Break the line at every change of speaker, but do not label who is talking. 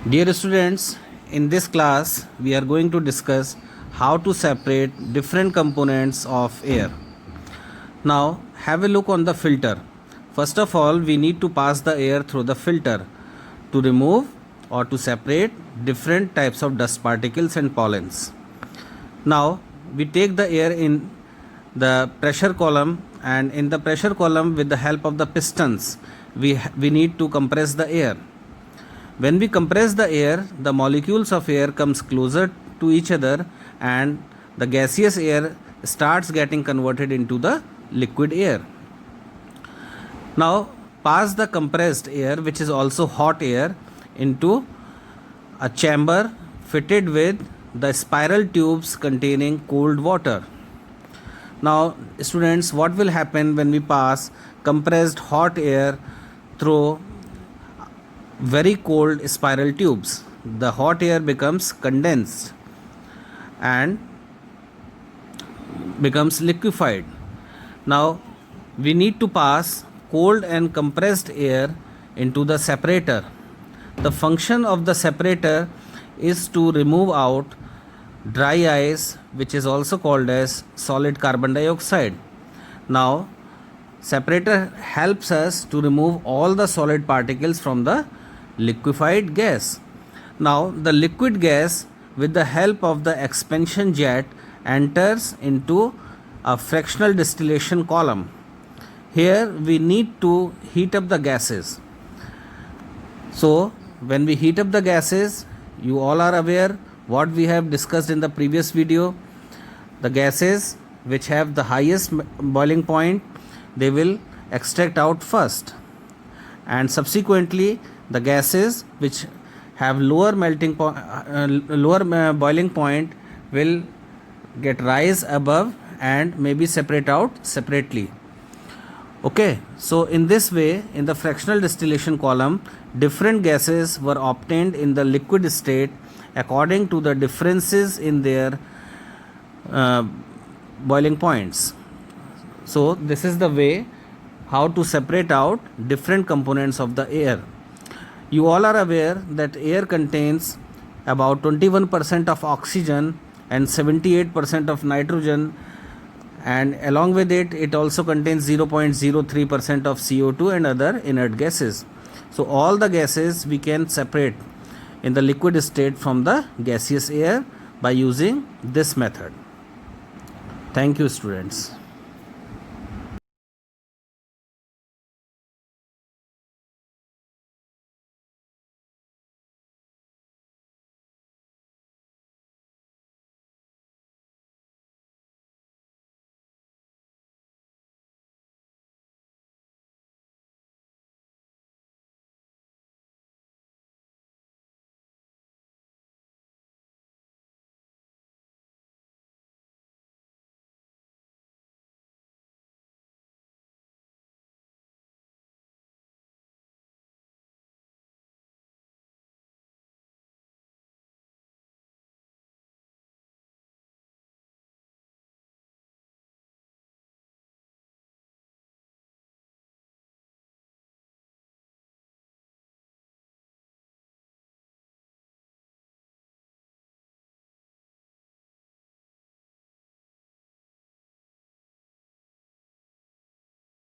Dear students, in this class we are going to discuss how to separate different components of air. Now have a look on the filter. First of all, we need to pass the air through the filter to remove or to separate different types of dust particles and pollens. Now we take the air in the pressure column, and in the pressure column, with the help of the pistons, we need to compress the air. When we compress the air, the molecules of air comes closer to each other and the gaseous air starts getting converted into the liquid air. Now pass the compressed air, which is also hot air, into a chamber fitted with the spiral tubes containing cold water. Now students, what will happen when we pass compressed hot air through very cold spiral tubes? The hot air becomes condensed and becomes liquefied. Now we need to pass cold and compressed air into the separator. The function of the separator is to remove out dry ice, which is also called as solid carbon dioxide. Now separator helps us to remove all the solid particles from the liquefied gas. Now the liquid gas, with the help of the expansion jet, enters into a fractional distillation column. Here we need to heat up the gases. So when we heat up the gases, you all are aware what we have discussed in the previous video. The gases which have the highest boiling point, they will extract out first, and subsequently the gases which have lower boiling point will get rise above and maybe separate out separately. Okay, so in this way, in the fractional distillation column, different gases were obtained in the liquid state according to the differences in their boiling points. So this is the way how to separate out different components of the air. You all are aware that air contains about 21% of oxygen and 78% of nitrogen, and along with it, it also contains 0.03% of CO2 and other inert gases. So all the gases we can separate in the liquid state from the gaseous air by using this method. Thank you, students.